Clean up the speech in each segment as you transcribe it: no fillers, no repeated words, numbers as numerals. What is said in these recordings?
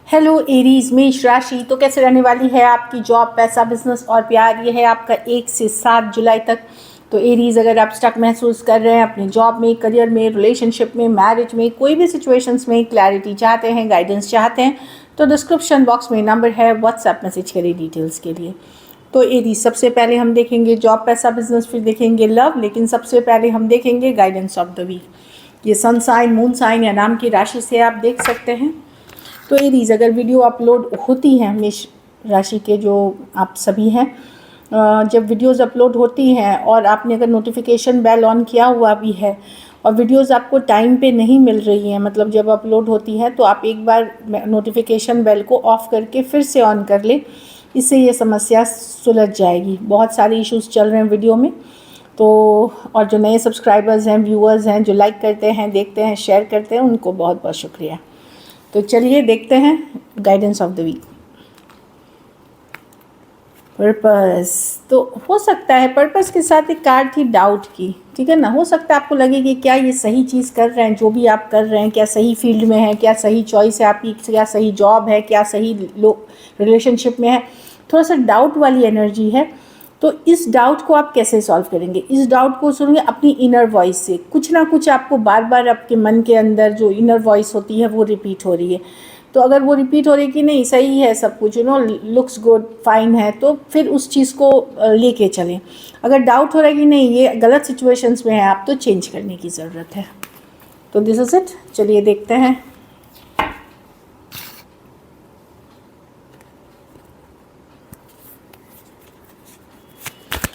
Hello Aries मेष राशि। तो कैसे रहने वाली है आपकी जॉब, पैसा, बिजनेस और प्यार। ये है आपका 1 से 7 जुलाई तक। तो एरीज, अगर आप स्टक महसूस कर रहे हैं अपनी जॉब में, करियर में, रिलेशनशिप में, मैरिज में, कोई भी सिचुएशंस में क्लैरिटी चाहते हैं, गाइडेंस चाहते हैं, तो डिस्क्रिप्शन बॉक्स में नंबर है, व्हाट्सएप मैसेज करिए डिटेल्स के लिए। तो एरीज, सबसे पहले हम देखेंगे जॉब, पैसा, बिजनेस, फिर देखेंगे लव, लेकिन सबसे पहले हम देखेंगे गाइडेंस ऑफ द वीक। ये सन साइन, मून साइन या नाम की राशि से आप देख सकते हैं। तो एरीज, अगर वीडियो अपलोड होती हैं, मेष राशि के जो आप सभी हैं, जब वीडियोस अपलोड होती हैं और आपने अगर नोटिफिकेशन बेल ऑन किया हुआ भी है और वीडियोस आपको टाइम पे नहीं मिल रही हैं, मतलब जब अपलोड होती हैं, तो आप एक बार नोटिफिकेशन बेल को ऑफ़ करके फिर से ऑन कर लें। इससे ये समस्या सुलझ जाएगी। बहुत सारे इश्यूज़ चल रहे हैं वीडियो में। तो और जो नए सब्सक्राइबर्स हैं, व्यूअर्स हैं, जो लाइक करते हैं, देखते हैं, शेयर करते हैं, उनको बहुत बहुत शुक्रिया। तो चलिए देखते हैं guidance of the week. Purpose, तो हो सकता है पर्पस के साथ एक कार्ड थी डाउट की, ठीक है ना। हो सकता है आपको लगे कि क्या ये सही चीज़ कर रहे हैं, जो भी आप कर रहे हैं, क्या सही फील्ड में है, क्या सही चॉइस है आपकी, क्या सही जॉब है, क्या सही रिलेशनशिप में है। थोड़ा सा डाउट वाली एनर्जी है। तो इस डाउट को आप कैसे सॉल्व करेंगे? इस डाउट को सुनेंगे अपनी इनर वॉइस से। कुछ ना कुछ आपको बार बार आपके मन के अंदर जो इनर वॉइस होती है वो रिपीट हो रही है। तो अगर वो रिपीट हो रही है कि नहीं सही है सब कुछ, लुक्स गुड, फाइन है, तो फिर उस चीज़ को लेके चलें। अगर डाउट हो रहा है कि नहीं ये गलत सिचुएशंस में है आप, तो चेंज करने की ज़रूरत है। तो दिस इज़ इट। चलिए देखते हैं।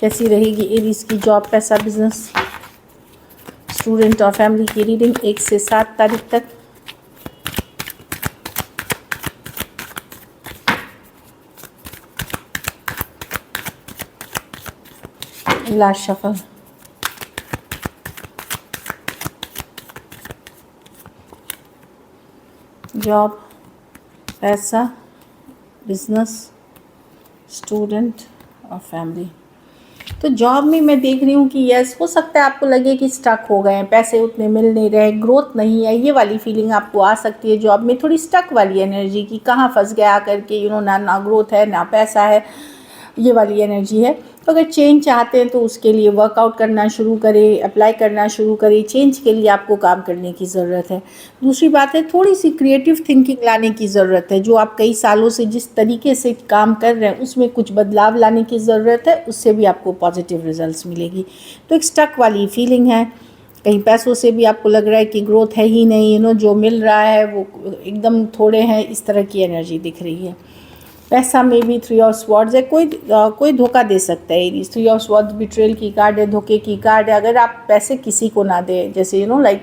कैसी रहेगी एरीज की जॉब, पैसा, बिजनेस, स्टूडेंट और फैमिली की रीडिंग 1 से 7 तारीख तक। Last shuffle. जॉब, पैसा, बिजनेस, स्टूडेंट और फैमिली। तो जॉब में मैं देख रही हूँ कि यस, हो सकता है आपको लगे कि स्टक हो गए हैं, पैसे उतने मिल नहीं रहे, ग्रोथ नहीं है, ये वाली फीलिंग आपको आ सकती है। जॉब में थोड़ी स्टक वाली एनर्जी की, कहाँ फंस गया करके, ना ग्रोथ है ना पैसा है, ये वाली एनर्जी है। तो अगर चेंज चाहते हैं तो उसके लिए वर्कआउट करना शुरू करें, अप्लाई करना शुरू करें। चेंज के लिए आपको काम करने की ज़रूरत है। दूसरी बात है, थोड़ी सी क्रिएटिव थिंकिंग लाने की ज़रूरत है। जो आप कई सालों से जिस तरीके से काम कर रहे हैं उसमें कुछ बदलाव लाने की ज़रूरत है, उससे भी आपको पॉजिटिव रिजल्ट्स मिलेगी। तो एक स्टक वाली फीलिंग है। कहीं पैसों से भी आपको लग रहा है कि ग्रोथ है ही नहीं, जो मिल रहा है वो एकदम थोड़े हैं, इस तरह की एनर्जी दिख रही है। पैसा में भी 3 ऑफ स्वॉर्ड्स है। कोई धोखा दे सकता है। 3 ऑफ स्वॉर्ड्स बिट्रेल की कार्ड है, धोखे की कार्ड है। अगर आप पैसे किसी को ना दें, जैसे लाइक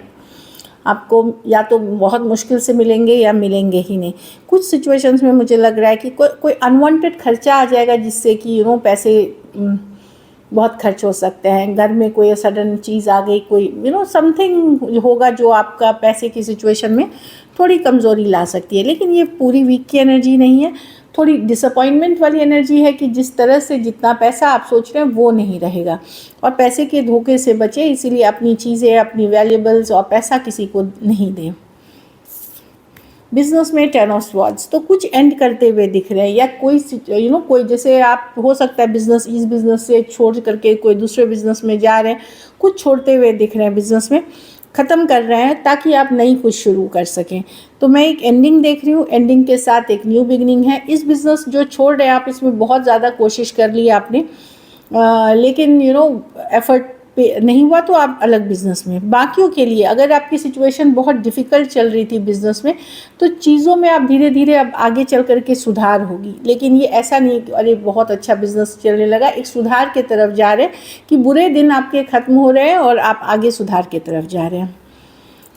आपको या तो बहुत मुश्किल से मिलेंगे या मिलेंगे ही नहीं। कुछ सिचुएशंस में मुझे लग रहा है कि कोई अनवांटेड खर्चा आ जाएगा, जिससे कि पैसे बहुत खर्च हो सकते हैं। घर में कोई सडन चीज़ आ गई, कोई समथिंग होगा जो आपका पैसे की सिचुएशन में थोड़ी कमज़ोरी ला सकती है। लेकिन ये पूरी वीक की एनर्जी नहीं है। थोड़ी डिसअपॉइंटमेंट वाली एनर्जी है कि जिस तरह से जितना पैसा आप सोच रहे हैं वो नहीं रहेगा। और पैसे के धोखे से बचें, इसीलिए अपनी चीज़ें, अपनी वैल्यूबल्स और पैसा किसी को नहीं दें। बिजनेस में 10 ऑफ स्वॉर्ड्स, तो कुछ एंड करते हुए दिख रहे हैं, या कोई जैसे आप हो सकता है इस बिज़नेस से छोड़ करके कोई दूसरे बिज़नेस में जा रहे हैं, कुछ छोड़ते हुए दिख रहे हैं बिज़नेस में, ख़त्म कर रहे हैं ताकि आप नई कुछ शुरू कर सकें। तो मैं एक एंडिंग देख रही हूँ, एंडिंग के साथ एक न्यू बिगनिंग है। इस बिज़नेस जो छोड़ रहे हैं आप, इसमें बहुत ज़्यादा कोशिश कर ली आपने, लेकिन एफर्ट पे नहीं हुआ, तो आप अलग बिज़नेस में। बाकियों के लिए अगर आपकी सिचुएशन बहुत डिफ़िकल्ट चल रही थी बिज़नेस में, तो चीज़ों में आप धीरे धीरे अब आगे चल कर के सुधार होगी। लेकिन ये ऐसा नहीं कि अरे बहुत अच्छा बिज़नेस चलने लगा, एक सुधार के तरफ जा रहे हैं कि बुरे दिन आपके ख़त्म हो रहे हैं और आप आगे सुधार के तरफ जा रहे हैं।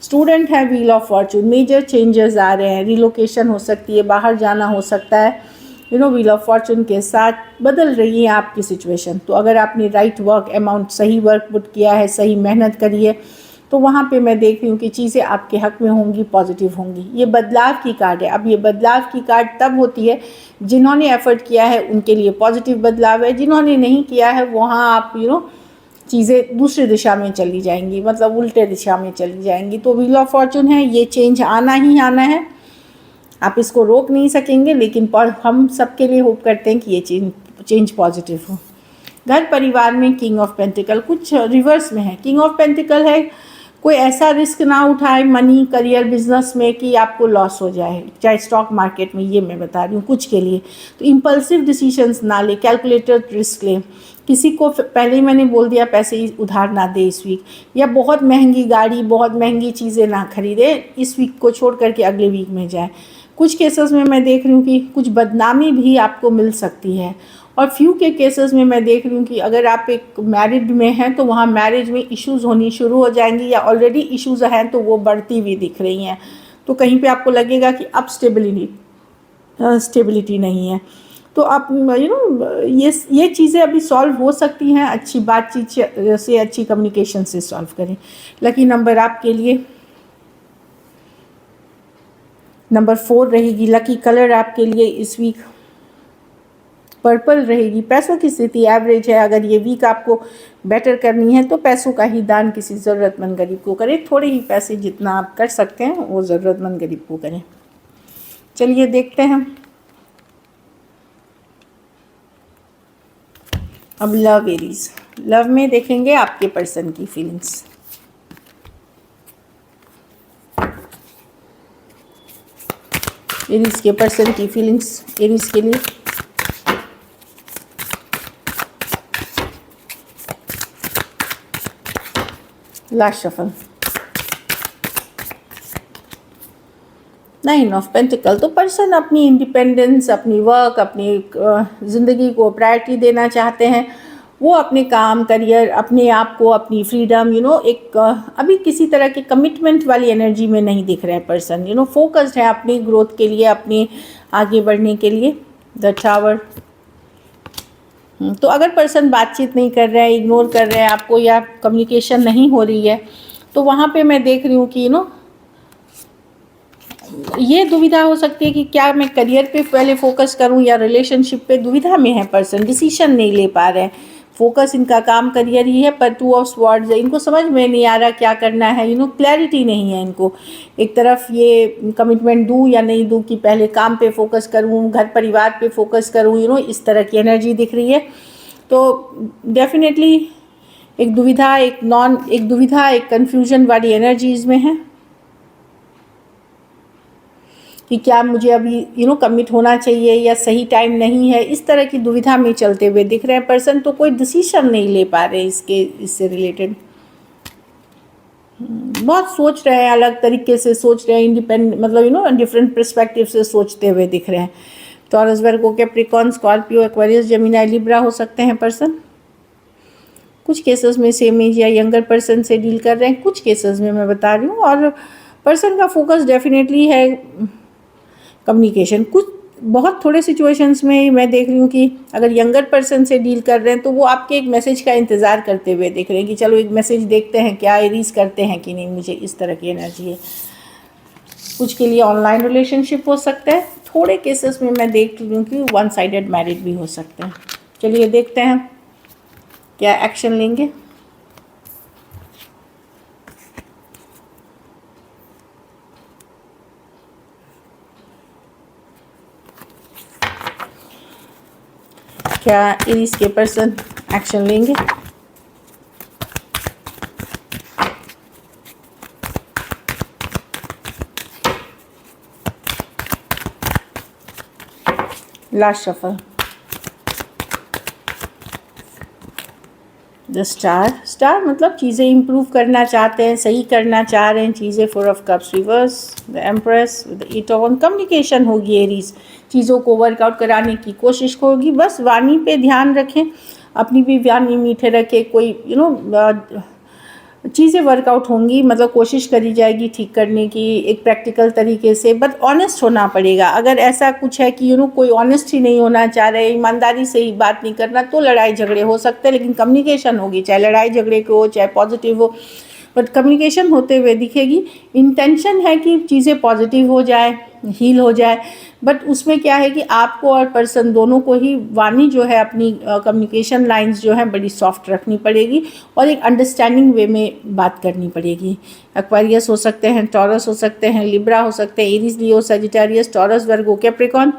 स्टूडेंट है, wheel of fortune, major changes आ रहे हैं, रिलोकेशन हो सकती है, बाहर जाना हो सकता है। व्हील ऑफ फॉर्चून के साथ बदल रही है आपकी सिचुएशन। तो अगर आपने राइट वर्क अमाउंट, सही वर्क पुट किया है, सही मेहनत करी है, तो वहाँ पे मैं देख रही हूँ कि चीज़ें आपके हक में होंगी, पॉजिटिव होंगी। ये बदलाव की कार्ड है। अब ये बदलाव की कार्ड तब होती है जिन्होंने एफर्ट किया है उनके लिए पॉजिटिव बदलाव है, जिन्होंने नहीं किया है वहाँ आप चीज़ें दूसरी दिशा में चली जाएंगी, मतलब उल्टे दिशा में चली जाएंगी। तो व्हील ऑफ फॉर्चून है, ये चेंज आना ही आना है। आप इसको रोक नहीं सकेंगे, लेकिन हम सबके लिए होप करते हैं कि ये चेंज पॉजिटिव हो। घर परिवार में किंग ऑफ पेंटिकल कुछ रिवर्स में है। किंग ऑफ पेंटिकल है कोई ऐसा रिस्क ना उठाए मनी, करियर, बिजनेस में कि आपको लॉस हो जाए, चाहे स्टॉक मार्केट में, ये मैं बता रही हूँ कुछ के लिए। तो इम्पल्सिव डिसीजंस ना ले, कैलकुलेटेड रिस्क ले। किसी को पहले ही मैंने बोल दिया पैसे उधार ना दे इस वीक, या बहुत महंगी गाड़ी, बहुत महंगी चीज़ें ना खरीदे इस वीक को छोड़ करके अगले वीक में जाए। कुछ केसेस में मैं देख रही हूँ कि कुछ बदनामी भी आपको मिल सकती है, और फ्यू के केसेस में मैं देख रही हूँ कि अगर आप एक मैरिड में हैं तो वहाँ मैरिज में इश्यूज़ होनी शुरू हो जाएंगी, या ऑलरेडी इश्यूज़ हैं तो वो बढ़ती हुई दिख रही हैं। तो कहीं पे आपको लगेगा कि अब स्टेबिलिटी नहीं है। तो आप ये चीज़ें अभी सॉल्व हो सकती हैं, अच्छी बातचीत से, अच्छी कम्युनिकेशन से सॉल्व करें। लकी नंबर आपके लिए नंबर 4 रहेगी। लकी कलर आपके लिए इस वीक पर्पल रहेगी। पैसों की स्थिति एवरेज है। अगर ये वीक आपको बेटर करनी है तो पैसों का ही दान किसी ज़रूरतमंद गरीब को करें। थोड़े ही पैसे जितना आप कर सकते हैं वो ज़रूरतमंद गरीब को करें। चलिए देखते हैं अब लव एरीज। लव में देखेंगे आपके पर्सन की फीलिंग्स। एरीज के पर्सन की फीलिंग्स एरीज के लिए। Last shuffle 9 of pentacle. तो पर्सन अपनी इंडिपेंडेंस, अपनी वर्क, अपनी ज़िंदगी को प्रायोरिटी देना चाहते हैं। वो अपने काम, करियर, अपने आप को, अपनी फ्रीडम, एक अभी किसी तरह की कमिटमेंट वाली एनर्जी में नहीं दिख रहे हैं पर्सन। फोकस्ड है अपनी ग्रोथ के लिए, अपने आगे बढ़ने के लिए। The tower. तो अगर पर्सन बातचीत नहीं कर रहा है, इग्नोर कर रहे हैं आपको, या कम्युनिकेशन नहीं हो रही है, तो वहाँ पे मैं देख रही हूँ कि ये दुविधा हो सकती है कि क्या मैं करियर पे पहले फोकस करूं या रिलेशनशिप पे। दुविधा में है पर्सन, डिसीजन नहीं ले पा रहे हैं। फोकस इनका काम करियर ही है, पर 2 ऑफ स्वॉर्ड्स है। इनको समझ में नहीं आ रहा क्या करना है, क्लैरिटी नहीं है इनको। एक तरफ ये कमिटमेंट दूं या नहीं दूं, कि पहले काम पे फोकस करूं, घर परिवार पे फोकस करूं, इस तरह की एनर्जी दिख रही है। तो डेफिनेटली एक दुविधा, एक कन्फ्यूजन वाली एनर्जीज में है कि क्या मुझे अभी कमिट होना चाहिए या सही टाइम नहीं है। इस तरह की दुविधा में चलते हुए दिख रहे हैं पर्सन। तो कोई डिसीजन नहीं ले पा रहे इससे रिलेटेड। बहुत सोच रहे हैं, अलग तरीके से सोच रहे हैं, इंडिपेंडेंट, मतलब डिफरेंट पर्सपेक्टिव से सोचते हुए दिख रहे हैं। Taurus, Virgo, Capricorn, Scorpio, Aquarius, Gemini, Libra हो सकते हैं पर्सन। कुछ केसेस में सेम एज या यंगर पर्सन से डील कर रहे हैं, कुछ केसेस में मैं बता रही हूँ। और पर्सन का फोकस डेफिनेटली है कम्युनिकेशन। कुछ बहुत थोड़े सिचुएशंस में मैं देख रही हूँ कि अगर यंगर पर्सन से डील कर रहे हैं तो वो आपके एक मैसेज का इंतज़ार करते हुए दिख रहे हैं कि चलो एक मैसेज देखते हैं, क्या एरीज करते हैं कि नहीं। मुझे इस तरह की एनर्जी है। कुछ के लिए ऑनलाइन रिलेशनशिप हो सकता है। थोड़े केसेस में मैं देख रही हूँ कि 1 साइडेड मैरिज भी हो सकता है। चलिए देखते हैं क्या एक्शन लेंगे। क्या एरीज के पर्सन एक्शन लेंगे। लास्ट शफल द स्टार मतलब चीज़ें इंप्रूव करना चाहते हैं, सही करना चाह रहे हैं चीज़ें। 4 of cups reverse, the empress, the 8 of one. Communication होगी एरीज, चीज़ों को वर्कआउट कराने की कोशिश होगी। बस वाणी पे ध्यान रखें, अपनी भी वाणी मीठे रखें। कोई चीज़ें वर्कआउट होंगी, मतलब कोशिश करी जाएगी ठीक करने की एक प्रैक्टिकल तरीके से, बट ऑनेस्ट होना पड़ेगा। अगर ऐसा कुछ है कि कोई ऑनेस्ट ही नहीं होना चाह रहे, ईमानदारी से ही बात नहीं करना, तो लड़ाई झगड़े हो सकते हैं। लेकिन कम्युनिकेशन होगी, चाहे लड़ाई झगड़े को हो चाहे पॉजिटिव हो, बट कम्युनिकेशन होते हुए दिखेगी। इंटेंशन है कि चीज़ें पॉजिटिव हो जाए, हील हो जाए, बट उसमें क्या है कि आपको और पर्सन दोनों को ही वाणी जो है अपनी कम्युनिकेशन लाइंस जो है बड़ी सॉफ्ट रखनी पड़ेगी और एक अंडरस्टैंडिंग वे में बात करनी पड़ेगी। एक्वेरियस हो सकते हैं, टॉरस हो सकते हैं, लिब्रा हो सकते हैं, एरीज, लियो, सजिटेरियस, टॉरस, वर्गो, कैप्रिकॉन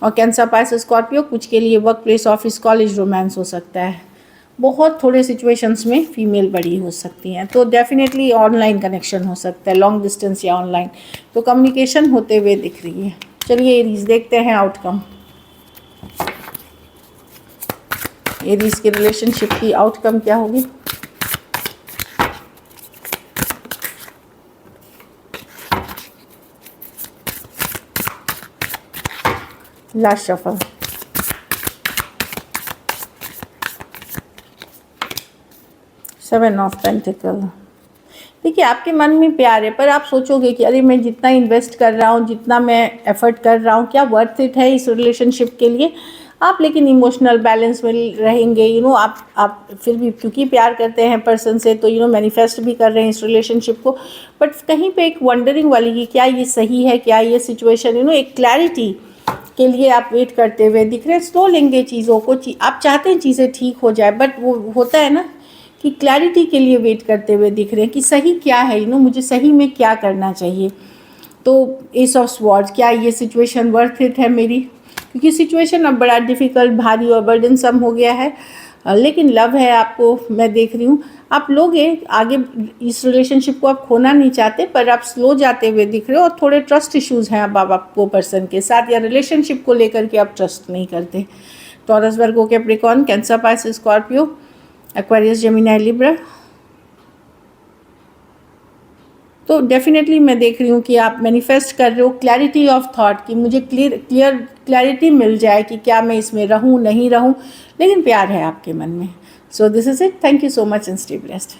और कैंसर, पाइसेस, स्कॉर्पियो। कुछ के लिए work place, office, college, romance हो सकता है। बहुत थोड़े सिचुएशंस में फीमेल बड़ी हो सकती हैं, तो डेफिनेटली ऑनलाइन कनेक्शन हो सकता है, लॉन्ग डिस्टेंस या ऑनलाइन। तो कम्युनिकेशन होते हुए दिख रही है। चलिए एरीज देखते हैं आउटकम। एरीज के रिलेशनशिप की आउटकम क्या होगी? Last shuffle. Seven of pentacle. देखिए आपके मन में प्यार है, पर आप सोचोगे कि अरे मैं जितना इन्वेस्ट कर रहा हूँ, जितना मैं एफर्ट कर रहा हूँ, क्या वर्थ इट है इस रिलेशनशिप के लिए? आप लेकिन इमोशनल बैलेंस में रहेंगे, आप फिर भी क्योंकि प्यार करते हैं पर्सन से, तो मैनिफेस्ट भी कर रहे हैं इस रिलेशनशिप को। बट कहीं पे एक वंडरिंग वाली कि क्या ये सही है, क्या ये सिचुएशन, एक क्लैरिटी के लिए आप वेट करते हुए दिख रहे हैं। स्लो लेंगे चीज़ों को, आप चाहते हैं चीज़ें ठीक हो जाए, बट वो होता है ना कि क्लैरिटी के लिए वेट करते हुए दिख रहे हैं कि सही क्या है, मुझे सही में क्या करना चाहिए। तो एस ऑफ स्वॉर्ड्स, क्या ये सिचुएशन वर्थ इट है मेरी? क्योंकि सिचुएशन अब बड़ा डिफ़िकल्ट, भारी और बर्डनसम हो गया है, लेकिन लव है आपको, मैं देख रही हूँ आप लोगे आगे। इस रिलेशनशिप को आप खोना नहीं चाहते, पर आप स्लो जाते हुए दिख रहे हो और थोड़े ट्रस्ट इश्यूज़ हैं अब आपको पर्सन के साथ, या रिलेशनशिप को लेकर के आप ट्रस्ट नहीं करते। Taurus, Virgo, Capricorn, Cancer, Pisces, Scorpio, Aquarius, Gemini, Libra. तो डेफिनेटली मैं देख रही हूँ कि आप मैनिफेस्ट कर रहे हो क्लैरिटी ऑफ थॉट, कि मुझे क्लैरिटी मिल जाए कि क्या मैं इसमें रहूँ नहीं रहूँ, लेकिन प्यार है आपके मन में। So this is it. Thank you so much and stay blessed.